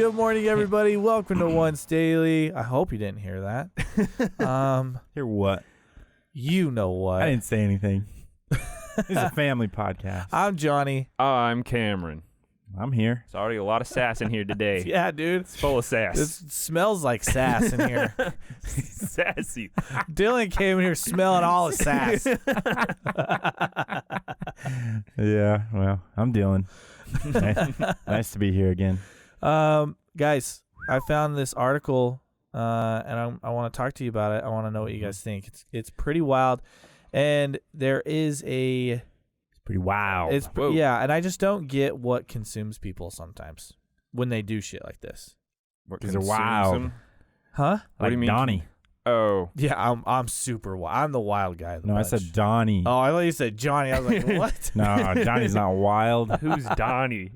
Good morning, everybody. Welcome to OnceDaily. I hope you didn't hear that. Hear what? You know what? I didn't say anything. This is a family podcast. I'm Johnny. I'm Cameron. I'm here. It's already a lot of sass in here today. Yeah, dude. It's full of sass. It smells like sass in here. Sassy. Dylan came in here smelling all the sass. Yeah, well, I'm Dylan. Nice to be here again. Guys, I found this article, and I want to talk to you about it. I want to know what you guys think. It's pretty wild, and there is a... Pretty wild. Yeah, and I just don't get what consumes people sometimes when they do shit like this. What These are consumes wild. them? Huh? What do you mean? Donnie. Oh. Yeah, I'm super wild. I'm the wild guy. Of the No, bunch. I said Donnie. Oh, I thought you said Johnny. I was like, what? No, Johnny's not wild. Who's Donnie?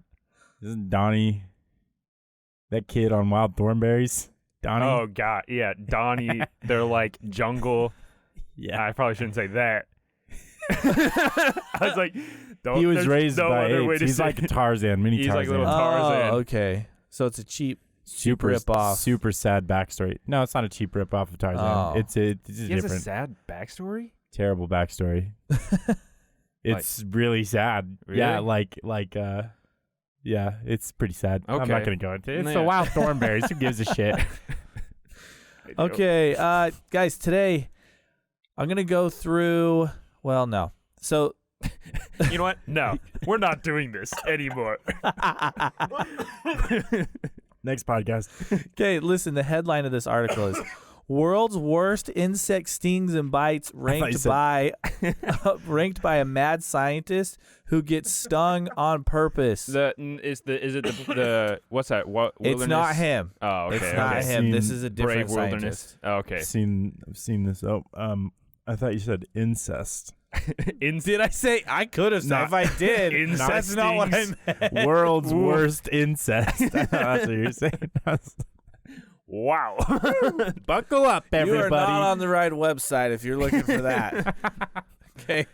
Isn't Donnie that kid on Wild Thornberries? Donnie? Oh, God. Yeah, Donnie. They're like jungle. yeah. I probably shouldn't say that. I was like, don't. He was there's raised no by other way apes. to He's say like it. Tarzan, mini He's like Tarzan. little Tarzan. Oh, okay. So it's a cheap super rip-off. Super sad backstory. No, it's not a cheap rip-off of Tarzan. Oh. It's He has different. a sad backstory? Terrible backstory. It's really sad. Really? Yeah, yeah, it's pretty sad. I'm Okay. not going to go into it. It's Yeah. the Wild Thornberries. Who gives a shit? Okay, guys, today I'm going to go through, well, no. So, You know what? No, we're not doing this anymore. Next podcast. okay, listen, the headline of this article is World's Worst Insect Stings and Bites ranked by a mad scientist who gets stung on purpose. Is it the what's that? What? It's not him. Oh, okay. It's not okay. him. This Seen is a different Brave wilderness. scientist. Oh, okay. I've seen this. Oh, I thought you said incest. Did I say? I could have said if I did. Incest That's not what I stings. meant. World's worst incest. That's what you're saying. Wow. Buckle up, everybody. You are not on the right website if you're looking for that. Okay.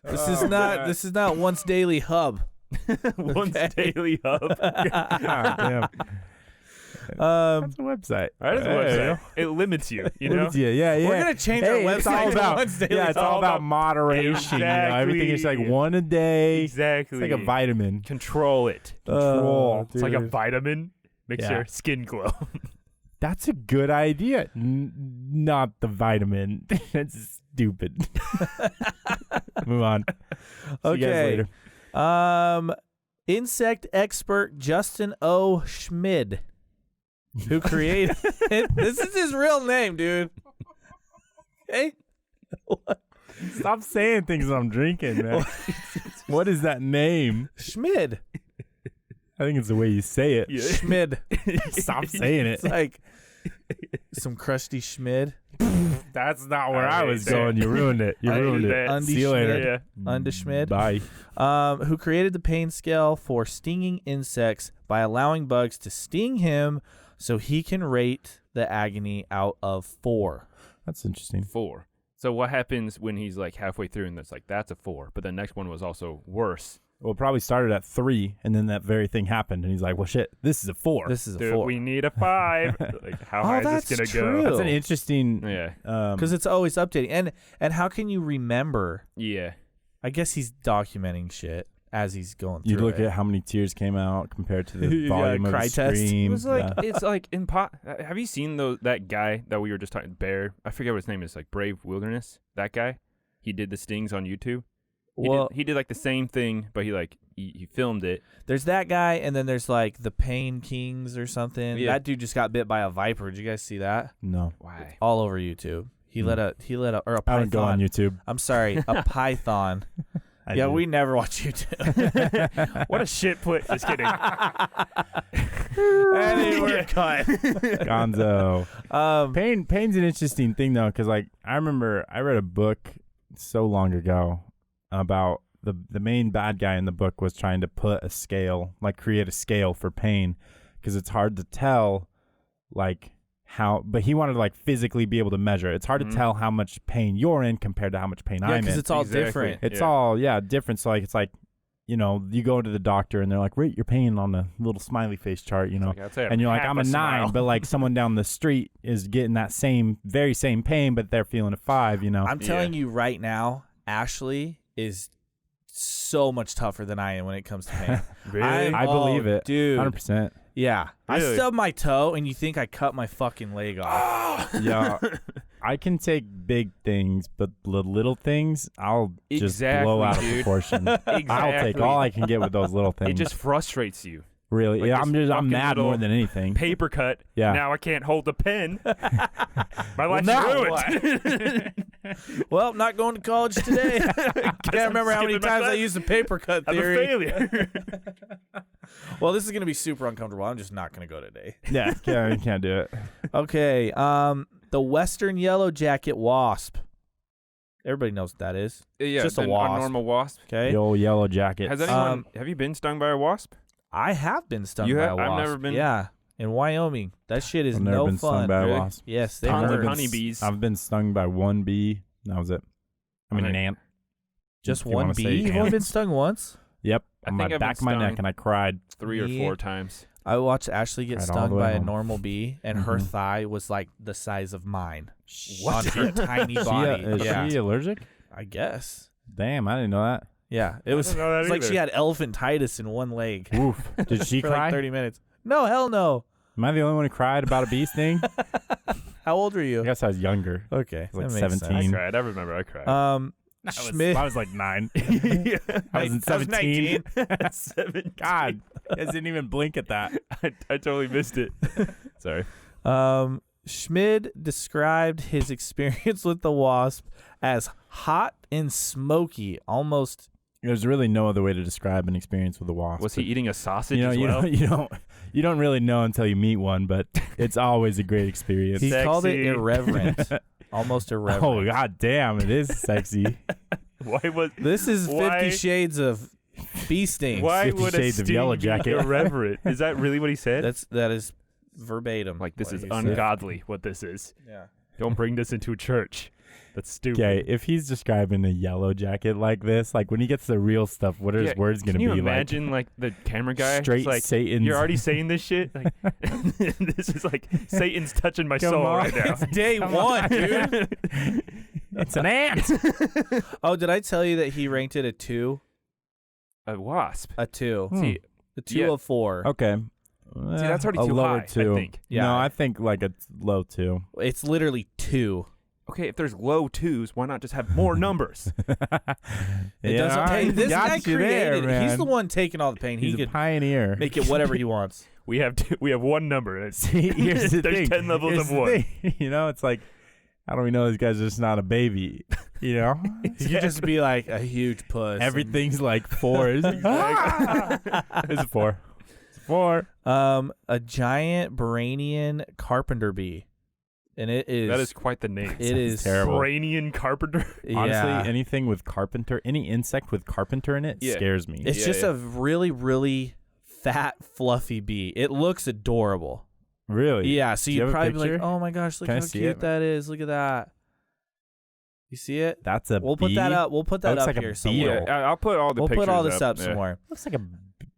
This is not OnceDaily Hub. OnceDaily Hub. God damn. That's a website. That is a website. It limits you, you know? Yeah. We're gonna change our It's website all to about OnceDaily. yeah, it's all about moderation. You know? Everything is like Exactly. one a day. Exactly. It's like a vitamin. Control it. Control. It's like a dude. vitamin. Makes Yeah. your skin glow. That's a good idea. Not the vitamin. That's stupid. Move on. See you guys Okay. later. Insect expert Justin O. Schmid, who created this is his real name, dude. Okay. Stop saying things I'm drinking, man. What is that name? Schmid. I think it's the way you say it. Yeah. Schmid. Stop saying it. It's like some crusty Schmid. That's not where I I hate was that. going. You ruined it. You I ruined hate it. that. See you later. Yeah. Unde Schmid. Bye. Who created the pain scale for stinging insects by allowing bugs to sting him so he can rate the agony out of 4. That's interesting. 4. So what happens when he's like halfway through and it's like, that's a 4, but the next one was also worse? Well, it probably started at 3, and then that very thing happened, and he's like, well, shit, this is a 4. This is a Dude, 4. we need a 5. Like, how high is that's this going to true. go? That's an interesting... Yeah. Because it's always updating. And how can you remember? Yeah. I guess he's documenting shit as he's going through You look it. at how many tears came out compared to the Yeah, volume of cry the test. scream. It was like, Yeah. it's like, have you seen that guy that we were just talking, Bear? I forget what his name is, like Brave Wilderness? That guy? He did the stings on YouTube. He did like the same thing, but he filmed it. There's that guy, and then there's like the Pain Kings or something. Yeah. That dude just got bit by a viper. Did you guys see that? No. Why? All over YouTube. He let a or a I don't go on python. YouTube. I'm sorry, a python. I Yeah, do. we never watch YouTube. What a shit put. Just kidding. Anyway, cut. Gonzo. Pain's an interesting thing, though, because like I remember I read a book so long ago about the main bad guy in the book was trying to put a scale, like create a scale for pain, because it's hard to tell like how, but he wanted to like physically be able to measure. It's hard to tell how much pain you're in compared to how much pain Yeah, I'm because in. it's all Exactly. different. It's Yeah. all different. So like it's like you know, you go to the doctor and they're like, rate your pain on the little smiley face chart, you know, and you're like, I'm a 9, but like someone down the street is getting that very same pain, but they're feeling a 5, you know. I'm telling you right now, Ashley is so much tougher than I am when it comes to pain. Really? I believe it, dude. 100%. Yeah. Really? I stub my toe and you think I cut my fucking leg off. Yeah. I can take big things, but the little things, I'll just blow out of proportion. Exactly. I'll take all I can get with those little things. It just frustrates you. Really? Like, yeah, I'm mad more than anything. Paper cut. Yeah. Now I can't hold the pen. My life's ruined. Well, not going to college today. Can't remember how many times I used the paper cut theory. I'm a failure. Well, this is going to be super uncomfortable. I'm just not going to go today. Yeah, you can't do it. Okay. The Western Yellow Jacket Wasp. Everybody knows what that is. Yeah, just a wasp. A normal wasp. Okay. The old yellow jacket. Has anyone? Have you been stung by a wasp? I have been stung by a wasp. I've never been. Yeah, in Wyoming. That shit is I've never been stung by a wasp. Yes, they tons hurt. of honeybees. I've been stung by one bee. That was it. I mean, an ant. Just one bee? You've only been stung once? Yep. On my back of my neck, and I cried 3 or 4 times. I watched Ashley get stung by a normal bee, and her thigh was like the size of mine. What? On her tiny body. Is she allergic? I guess. Damn, I didn't know that. Yeah, it was like she had elephantitis in one leg. Oof. Did she for cry? Like 30 minutes. No, hell no. Am I the only one who cried about a bee sting? How old were you? I guess I was younger. Okay. I was like 17. I cried. I remember I cried. I was like 9. Yeah. I was 17. 17. God, I didn't even blink at that. I totally missed it. Sorry. Schmid described his experience with the wasp as hot and smoky, almost. There's really no other way to describe an experience with a wasp. Was he eating a sausage as well? You don't really know until you meet one, but it's always a great experience. He called it irreverent. Almost irreverent. Oh, god damn, it is sexy. This is 50 Shades of Bee Stings. Why 50 would Shades a of Yellow Jacket. irreverent? Is that really what he said? That is verbatim. Like, this is ungodly what this is. Yeah. Don't bring this into a church. That's stupid. Okay, if he's describing a yellow jacket like this, like when he gets the real stuff, what are his words going to be like? Can you imagine, like, the camera guy? Straight like, Satan's. You're already saying this shit? Like, this is like Satan's touching my soul right now. It's day one, dude. It's an ant. Oh, did I tell you that he ranked it a 2? A wasp. A 2. See, a 2 of 4. Okay. See, that's already a too lower high, 2. I think. Yeah. No, I think like a low 2. It's literally 2. Okay, if there's low 2s, why not just have more numbers? It doesn't take. This guy created it. He's the one taking all the pain. He's he a could pioneer. make it whatever he wants. We have one number. See, here's the there's thing. 10 levels of 1. You know, it's like, how do we know this guy's just not a baby? You know? You just be like a huge puss. Everything's like 4. It's a 4. It's a 4. A giant Iranian Carpenter Bee. And it is. That is quite the name. It is terrible. Iranian Carpenter. Honestly, anything with carpenter, any insect with carpenter in it scares me. It's just a really, really fat, fluffy bee. It looks adorable. Really? Yeah. So you'd probably be like, oh my gosh, look Can how cute that is. Look at that. You see it? That's a We'll bee? put that up. We'll put that up like here a somewhere. Yeah, I'll put all the pictures We'll put all this up Yeah. somewhere. Looks like a.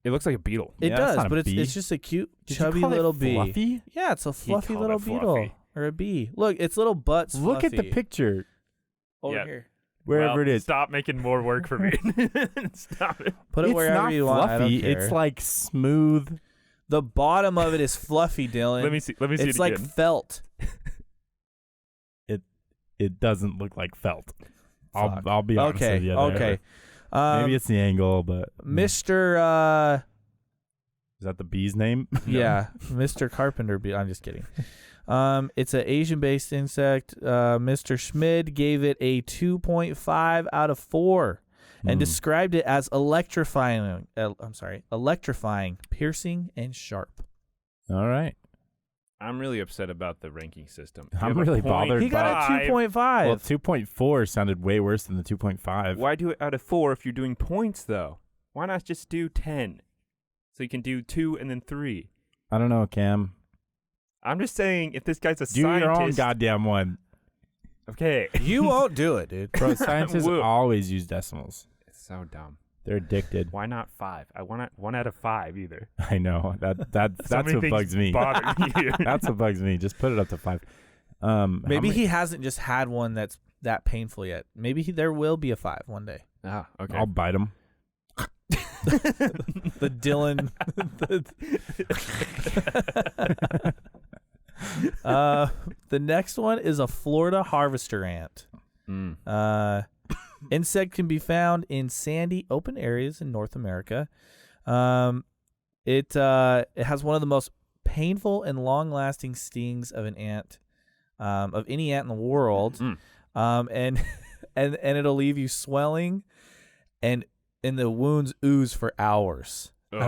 It looks like a beetle. It does, not a but bee. it's just a cute, Did chubby you call little it bee. fluffy? Yeah, it's a fluffy called little it beetle fluffy. or a bee. Look, its little butt's Look at the fluffy. picture. Over Yeah. here. Wherever it is. Stop making more work for me. Stop it. Put it It's wherever not you fluffy. want. I don't care. It's like smooth. The bottom of it is fluffy, Dylan. Let me see It's it like again. felt. It doesn't look like felt. I'll be honest Okay. with you there. Okay. Maybe it's the angle, but Mr. Is that the bee's name? Yeah, Mr. Carpenter Bee. I'm just kidding. It's an Asian-based insect. Mr. Schmid gave it a 2.5 out of 4 and described it as electrifying, piercing, and sharp. All right. I'm really upset about the ranking system. I'm really bothered. He got a 2.5. Well, 2.4 sounded way worse than the 2.5. Why do it out of 4 if you're doing points, though? Why not just do 10? So you can do 2 and then 3. I don't know, Cam. I'm just saying, if this guy's a Do scientist... your own goddamn one. Okay. You won't do it, dude. Bro, scientists Whoa. always use decimals. It's so dumb. They're addicted. Why not 5? I want 1 out of 5 either. I know that's So many what things bugs me. bother you. That's what bugs me. Just put it up to 5. Maybe he hasn't just had one that's that painful yet. Maybe there will be a 5 one day. Ah, okay. I'll bite him. The Dylan. The next one is a Florida harvester ant. Insect can be found in sandy, open areas in North America. It has one of the most painful and long-lasting stings of an ant, of any ant in the world. And it'll leave you swelling, and the wounds ooze for hours. I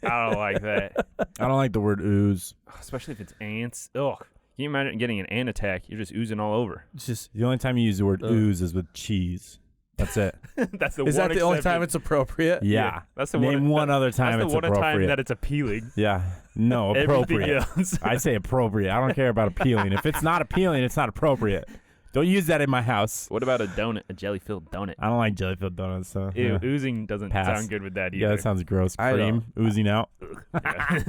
don't like that. I don't like the word ooze. Especially if it's ants. Ugh. Can you imagine getting an ant attack? You're just oozing all over. It's just The only time you use the word ooze is with cheese. That's it. That's the is one that the only exception. time it's appropriate? Yeah. That's the Name one other time that's it's the one time appropriate. that it's appealing. Yeah. No, Everything appropriate. else. I say appropriate. I don't care about appealing. If it's not appealing, it's not appropriate. Don't use that in my house. What about a donut? A jelly-filled donut? I don't like jelly-filled donuts. So Ew, yeah. oozing doesn't Pass. sound good with that either. Yeah, that sounds gross. I Cream oozing out. Yeah.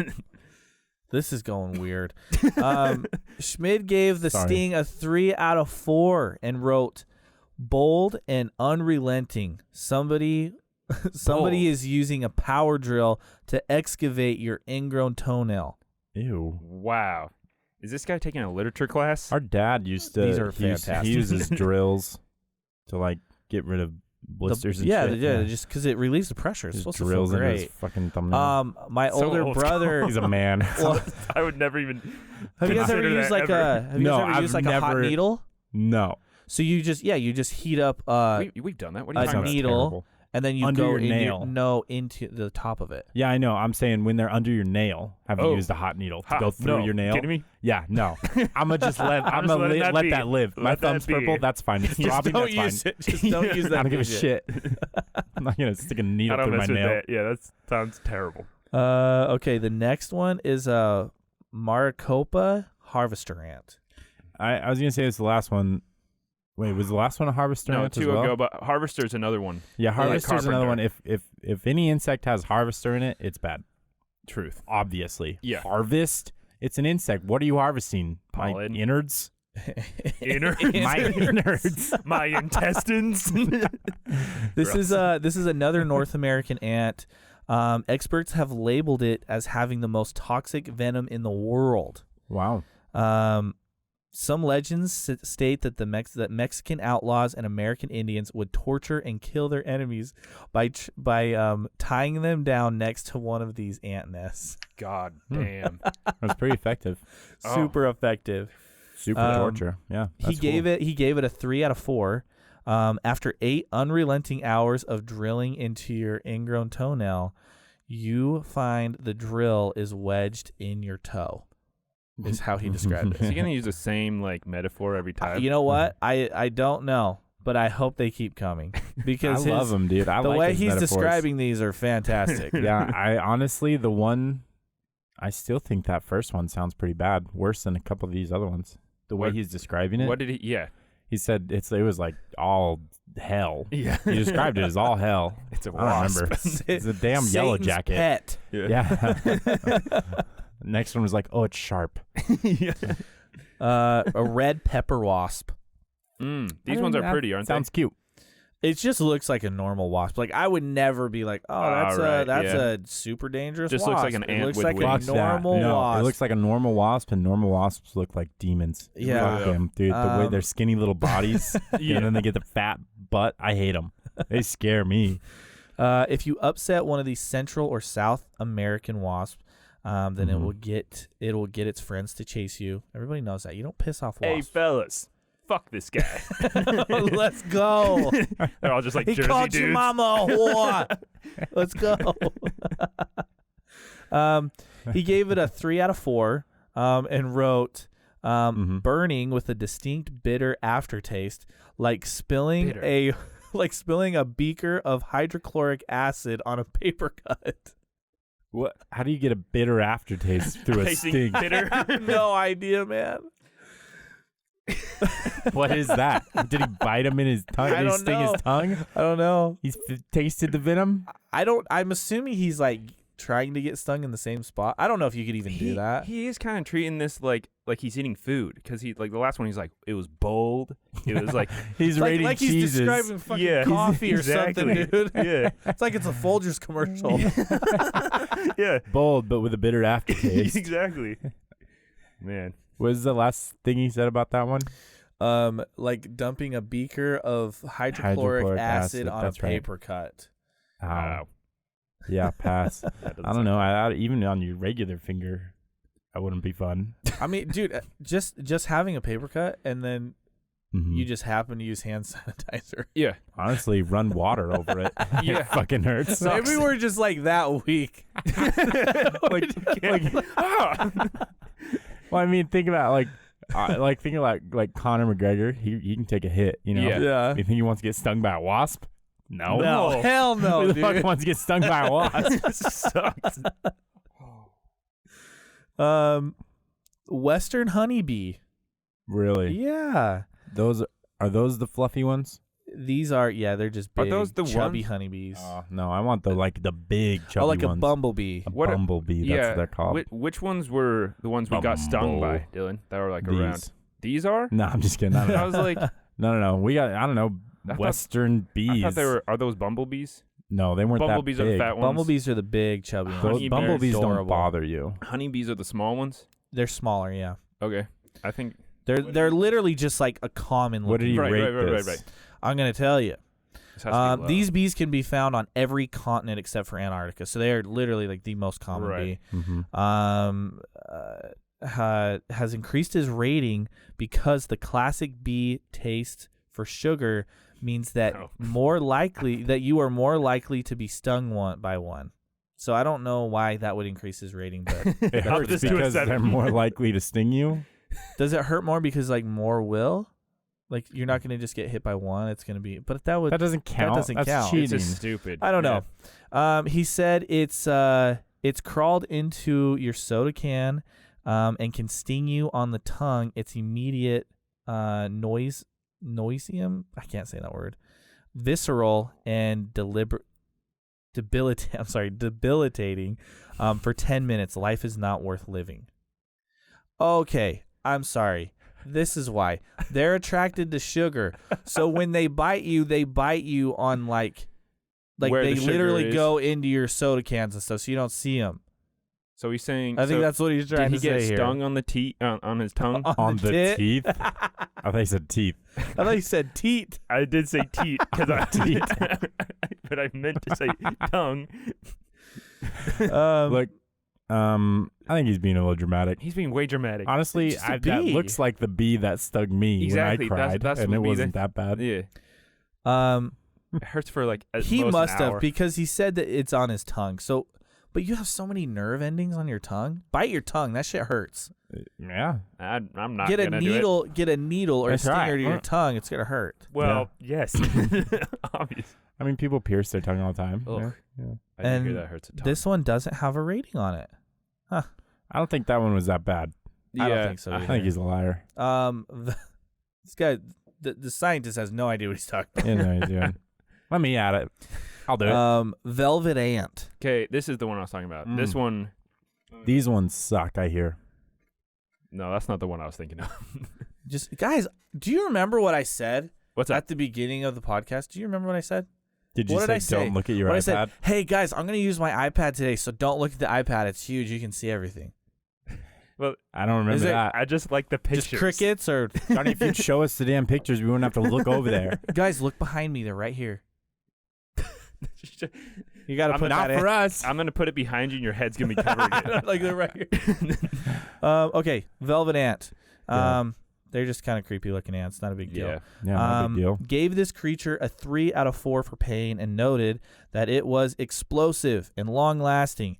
This is going weird. Schmid gave the Sorry. sting a 3 out of 4 and wrote, "Bold and unrelenting. Somebody Bold. is using a power drill to excavate your ingrown toenail." Ew. Wow. Is this guy taking a literature class? Our dad used to. These are he fantastic. uses drills to like get rid of blisters and yeah, shit. yeah, just because it relieves the pressure. It's Just supposed to feel drills into his great. fucking thumbnail. My So older old brother. He's a man. Well, I would never even. have you guys ever consider used that like ever. a? Have you No, guys ever I've used like a hot never- needle? No. So you just heat up We've done that. What are a you talking sounds about? needle, terrible. and then you Under go your in nail. into the top of it. Yeah, I know. I'm saying when they're under your nail, have you Oh. used a hot needle to Ha, go through no. your nail? Kidding me? Yeah, no. I'm gonna just let I'm just letting that let be. that live. My Let that thumb's be. purple. That's fine. It's Just throbbing. don't That's use fine. it. Just don't use that. I don't give a bullshit. shit. I'm not gonna stick a needle I don't through my mess with nail. that. Yeah, that sounds terrible. Okay, the next one is a Maricopa harvester ant. I was gonna say it's the last one. Wait, was the last one a harvester No, ant as 2 well? ago, but harvester's another one. Yeah, harvester's another carpenter. one. If any insect has harvester in it, it's bad. Truth. Obviously. Yeah. Harvest. It's an insect. What are you harvesting? My Pollen. innards. Innards. My innards. My intestines. This is another North American ant. Experts have labeled it as having the most toxic venom in the world. Wow. Some legends state that that Mexican outlaws and American Indians would torture and kill their enemies by tying them down next to one of these ant nests. God damn. That's pretty effective. Super effective. Super torture. Yeah. He gave it a 3 out of 4. After 8 unrelenting hours of drilling into your ingrown toenail, you find the drill is wedged in your toe. Is how he described Is he it. gonna use the same like metaphor every time? You know what? I don't know, but I hope they keep coming because I love him, dude. the like way his he's metaphors. describing these are fantastic. Yeah, I honestly, the one, I still think that first one sounds pretty bad. Worse than a couple of these other ones. The way What- he's describing it. What did he? Yeah. He said it was like all hell. Yeah. He described it as all hell. It's a I don't wasp. remember. It's a damn yellow Satan's jacket. Pet. Yeah. Next one was like, oh, it's sharp. Yeah. A red pepper wasp. These ones are pretty, aren't Sounds cute. It just looks like a normal wasp. Like I would never be like, oh, that's a super dangerous Just wasp. looks like an It ant looks with like wings. a Fuck that. normal No, wasp. it looks like a normal wasp, and normal wasps look like demons. Yeah. Fuck them, dude. The way their skinny little bodies, Yeah. and then they get the fat butt. I hate them. They scare me. If you upset one of these Central or South American wasps, then it will get its friends to chase you. Everybody knows that. You don't piss off Hey, wasps. fellas. Fuck this guy. Let's go. They're all just like He Jersey called dudes. your mama a whore. Let's go. He gave it a 3 out of 4 and wrote, burning with a distinct bitter aftertaste, like spilling a beaker of hydrochloric acid on a paper cut. What? How do you get a bitter aftertaste through a Tasting sting? bitter. No idea, man. What is that? Did he bite him in his tongue? Did he sting his tongue? I don't know. He's tasted the venom? I'm assuming he's like trying to get stung in the same spot. I don't know if you could even do that. He is kind of treating this like he's eating food, because he like the last one he's like, it was bold. It was like he's rating like cheeses. He's describing fucking coffee or something, dude. Yeah. It's like it's a Folgers commercial. Yeah. Bold, but with a bitter aftertaste. Exactly. Man. What was the last thing he said about that one? Like dumping a beaker of hydrochloric acid on a paper cut. Wow. Yeah, pass. I don't know. I even on your regular finger, that wouldn't be fun. I mean, dude, just having a paper cut and then you just happen to use hand sanitizer. Yeah. Honestly, run water over it. Yeah. It fucking hurts. Maybe we're just like that weak. Well, I mean, think about thinking like Conor McGregor. He can take a hit. You know. Yeah. You think he wants to get stung by a wasp? No. Hell no, Who the dude. fuck wants to get stung by a wasp? Sucks. Western honeybee. Really? Yeah. Are those the fluffy ones? These are, they're just big, Are those the chubby ones? honeybees. Oh, no, I want the big chubby Like ones. a bumblebee. A bumblebee, that's what they're called. Which ones were the ones we got stung by, Dylan? That were like around. These are? No, I'm just kidding. I was like, no. We got, I don't know, Western bees. I thought are those bumblebees? No, they weren't Bumblebees that big. are the fat ones. Bumblebees are the big chubby ones. Those bumblebees don't bother you. Honeybees are the small ones? They're smaller, yeah. Okay. I think They're literally just like a common What did looking. you rate this? Right. I'm going to tell you. This has to be low. These bees can be found on every continent except for Antarctica. So they are literally like the most common bee. Mm-hmm. Has increased his rating because the classic bee taste for sugar means that you are more likely to be stung by one. So I don't know why that would increase his rating, but it hurts because they're more likely to sting you. Does it hurt more because like more will? Like you're not going to just get hit by one. It's going to be, but that doesn't count. That's count. cheating. It's just stupid. I don't know. He said it's crawled into your soda can, and can sting you on the tongue. It's immediate noisium. I can't say that word. Visceral and debilitating. For 10 minutes. Life is not worth living. Okay, I'm sorry. This is why they're attracted to sugar. So when they bite you on like Where they the sugar literally is. go into your soda cans and stuff, so you don't see them. So he's saying. I think that's what he's trying to say here. Did he get stung on the teeth, on his tongue? On the teeth? I thought he said teeth. I thought you said teat. I did say teeth because I Teeth. but I meant to say tongue. Look, I think he's being a little dramatic. He's being way dramatic. Honestly, It's just a that bee. looks like the bee that stung me Exactly. when I cried, That's and the it bee wasn't that bad. Yeah. It hurts for like He must an hour. have, because he said that it's on his tongue. So, but you have so many nerve endings on your tongue. Bite your tongue. That shit hurts. Yeah. I'm not Get a gonna needle. Get a needle or That's a stinger right. to your tongue. It's gonna hurt. do it. Well, yes. Obviously. I mean, people pierce their tongue all the time. Ugh. Yeah. I did hear And that hurts a ton. this one doesn't have a rating on it. I don't think that one was that bad. I don't think so I either. think he's a liar. This guy, the scientist has no idea what he's talking about. You know he's doing. Let me at it. I'll do it. Velvet ant. Okay, this is the one I was talking about. This one. These ones suck, I hear. No, that's not the one I was thinking of. Just guys, do you remember what I said What's that? at the beginning of the podcast? Do you remember what I said? Did you What say did I say? don't look at your What I iPad? said, hey guys, I'm gonna use my iPad today, so don't look at the iPad. It's huge. You can see everything. Well, I don't remember Is it- that. I just like the pictures. Just crickets or Johnny, if you'd show us the damn pictures, we wouldn't have to look over there. guys, look behind me. They're right here. You gotta put Not that for us. I'm gonna put it behind you, and your head's gonna be covered in it. like they're right here. Okay, velvet ant. Yeah. They're just kind of creepy looking ants. Not a big deal. Yeah. Yeah, no big deal. Gave this creature a 3 out of 4 for pain and noted that it was explosive and long lasting.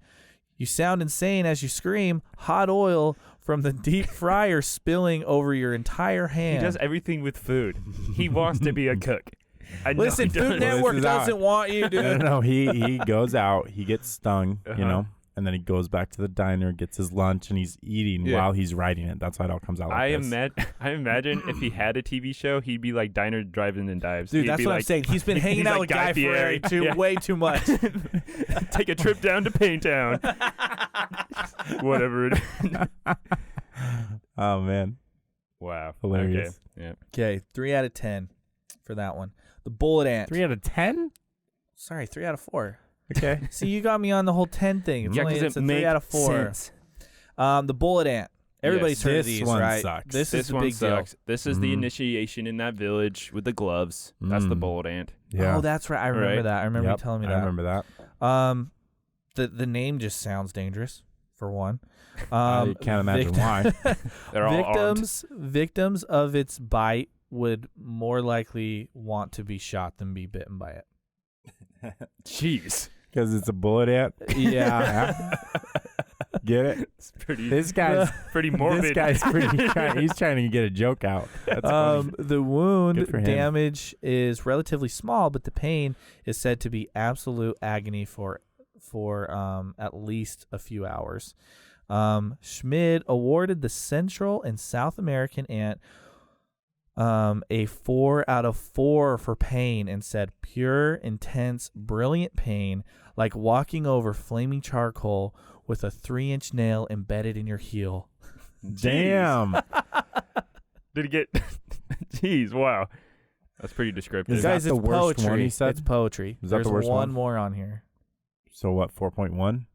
You sound insane as you scream, hot oil from the deep fryer spilling over your entire hand. He does everything with food. He wants to be a cook. I know Listen, he does. Food Network This is out. doesn't want you, dude. No. He goes out, he gets stung, you know, and then he goes back to the diner, gets his lunch, and he's eating while he's riding it. That's why it all comes out like this. I imagine if he had a TV show, he'd be like Diner Driving and Dives. Dude, that's what I'm saying. He's been hanging out with Guy Fieri way too much. Take a trip down to Paintown. Whatever it is. Oh, man. Wow. Hilarious. Okay, 3 out of 10 for that one. The bullet ant. 3 out of 10? Sorry, 3 out of 4. Okay. See, you got me on the whole 10 thing. It's a 3 out of 4. Sense. The bullet ant. Everybody's heard of this these, one right? sucks. This is the one big sucks. deal. This is the initiation in that village with the gloves. That's the bullet ant. Yeah. Oh, that's right. I remember that. I remember you telling me that. I remember that. The name just sounds dangerous, for one. I can't imagine why. They're all armed. Victims of its bite would more likely want to be shot than be bitten by it. Jeez. Because it's a bullet ant? Yeah. Get it? It's pretty. This guy's pretty morbid. This guy's he's trying to get a joke out. That's funny. The wound Good for him. damage is relatively small, but the pain is said to be absolute agony for at least a few hours. Schmid awarded the Central and South American ant a 4 out of 4 for pain and said pure, intense, brilliant pain, like walking over flaming charcoal with a 3-inch nail embedded in your heel. Damn. Did he get? Jeez, wow. That's pretty descriptive. Is that Guys, the it's worst poetry. one he said? It's poetry. Is that There's the worst one one? more on here. So what, 4.1?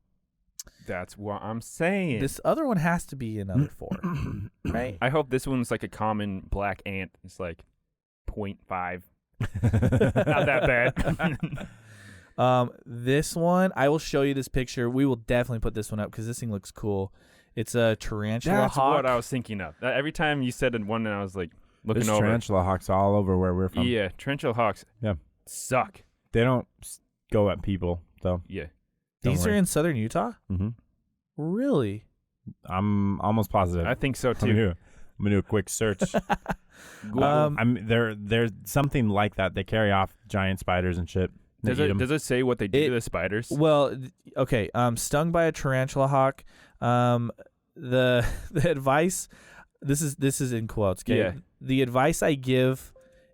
That's what I'm saying. This other one has to be another 4, right? I hope this one's like a common black ant. It's like 0.5. Not that bad. This one, I will show you this picture. We will definitely put this one up because this thing looks cool. It's a tarantula That's hawk. what I was thinking of. Every time you said one, I was like looking There's over. tarantula hawks all over where we're from. Yeah, tarantula hawks. Yeah. Suck. They don't go at people, though. Yeah. These are in southern Utah? Mm-hmm. Really? I'm almost positive. I think so I'm too. gonna do a quick search. There's something like that. They carry off giant spiders and shit. Does it say what they do to the spiders? Well, okay. Stung by a tarantula hawk. The advice. This is in quotes. Okay. Yeah. The advice I give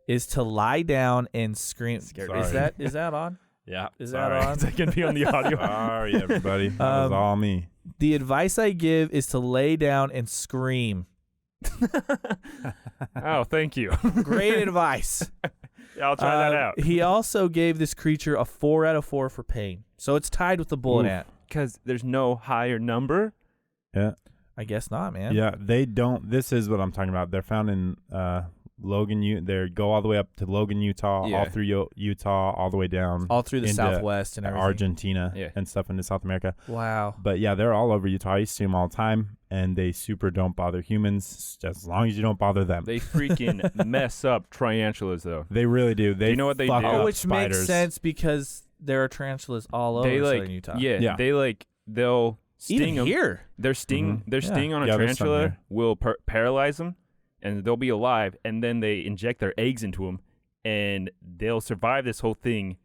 is to lie down and scream. Sorry. Is that on? Yeah. Is Sorry. that on? Is that gonna be on the audio? Sorry, everybody. That was all me. The advice I give is to lay down and scream. Oh, thank you. Great advice. Yeah, I'll try that out. He also gave this creature a 4 out of 4 for pain. So it's tied with the bullet ant. Because there's no higher number. Yeah. I guess not, man. Yeah, they don't. This is what I'm talking about. They're found in Logan, they go all the way up to Logan, Utah, all through Utah, all the way down. All through the Southwest and everything. Argentina and stuff into South America. Wow. But yeah, they're all over Utah. I used to see them all the time, and they super don't bother humans, just as long as you don't bother them. They freaking mess up tarantulas, though. They really do. Do you know what they do? Up Which spiders. makes sense because there are tarantulas all over southern Utah. Yeah. They'll sting Even them. here. Their sting on a Yeah, there's some tarantula here. will paralyze them, and they'll be alive. And then they inject their eggs into them, and they'll survive this whole thing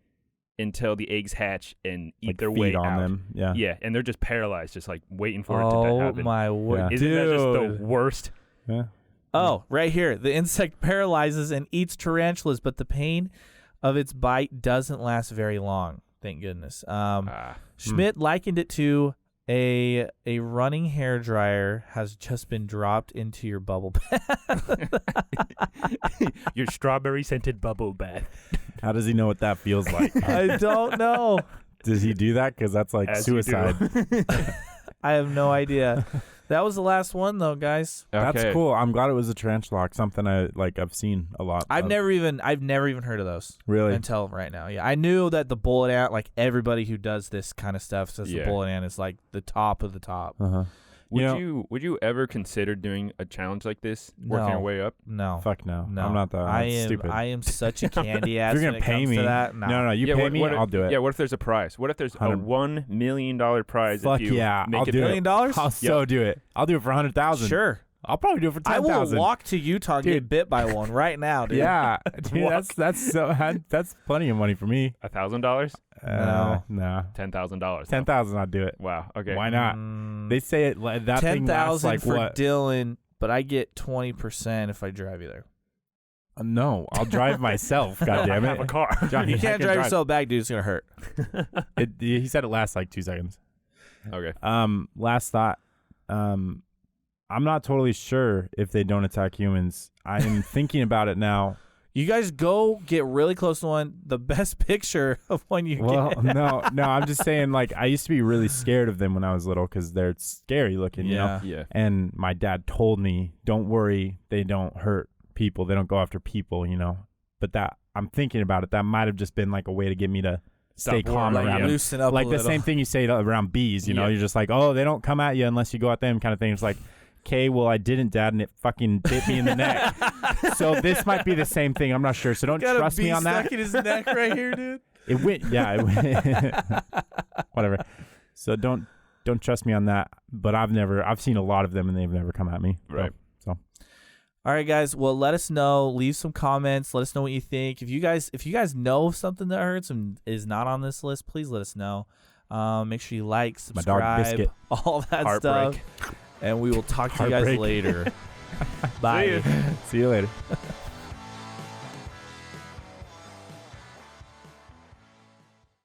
until the eggs hatch and eat their way on out. them. Yeah. Yeah, and they're just paralyzed, just like waiting for it to happen. Oh my word. Isn't that just the worst? Yeah. Oh, right here. The insect paralyzes and eats tarantulas, but the pain of its bite doesn't last very long. Thank goodness. Schmidt likened it to a running hairdryer has just been dropped into your bubble bath. Your strawberry scented bubble bath. How does he know what that feels like? I don't know. Does he do that? Because that's like As suicide. I have no idea. That was the last one, though, guys. That's cool. I'm glad it was a tarantula hawk, something I've seen a lot. I've never even heard of those. Really? Until right now. Yeah. I knew that the bullet ant, like everybody who does this kind of stuff says the bullet ant is like the top of the top. Uh-huh. Would you ever consider doing a challenge like this, working your way up? No. Fuck no. No. I'm not that. That's stupid. I am such a candy ass. If you're when gonna it pay comes me, to that. No. no, you pay me, I'll do it. Yeah, what if there's a prize? What if there's a $1 million prize? Fuck if you yeah, make I'll it do $1 it. million? I'll so do it. I'll do it for 100,000. Sure. I'll probably do it for 10,000. I will walk to Utah and get bit by one right now, dude. Yeah, dude, that's plenty of money for me. $1,000? No. $10,000. 10,000, I'd do it. Wow. Okay. Why not? They say that thing lasts like for what? Dylan, but I get 20% if I drive you there. No, I'll drive myself. God damn it! I have a car. Johnny, You can't drive yourself back, dude. It's gonna hurt. He said it lasts like 2 seconds. Okay. Last thought. I'm not totally sure if they don't attack humans. I'm thinking about it now. You guys go get really close to one. The best picture of one you get. no. I'm just saying, like, I used to be really scared of them when I was little because they're scary looking, you know? Yeah. And my dad told me, don't worry, they don't hurt people. They don't go after people, you know? But that, I'm thinking about it. That might have just been like a way to get me to stay calm around them. Loosen up like a the little. same thing you say around bees, you know? You're just like, oh, they don't come at you unless you go at them kind of thing. It's like, okay, well, I didn't, Dad, and it fucking bit me in the neck. So this might be the same thing. I'm not sure. So don't trust me on that. Stuck in his neck right here, dude. It went, whatever. So don't trust me on that. But I've seen a lot of them, and they've never come at me. Right. So. All right, guys. Well, let us know. Leave some comments. Let us know what you think. If you guys know something that hurts and is not on this list, please let us know. Make sure you like, subscribe, My dog Biscuit. all that Heartbreak. stuff. And we will talk to you guys later. Bye. See you later.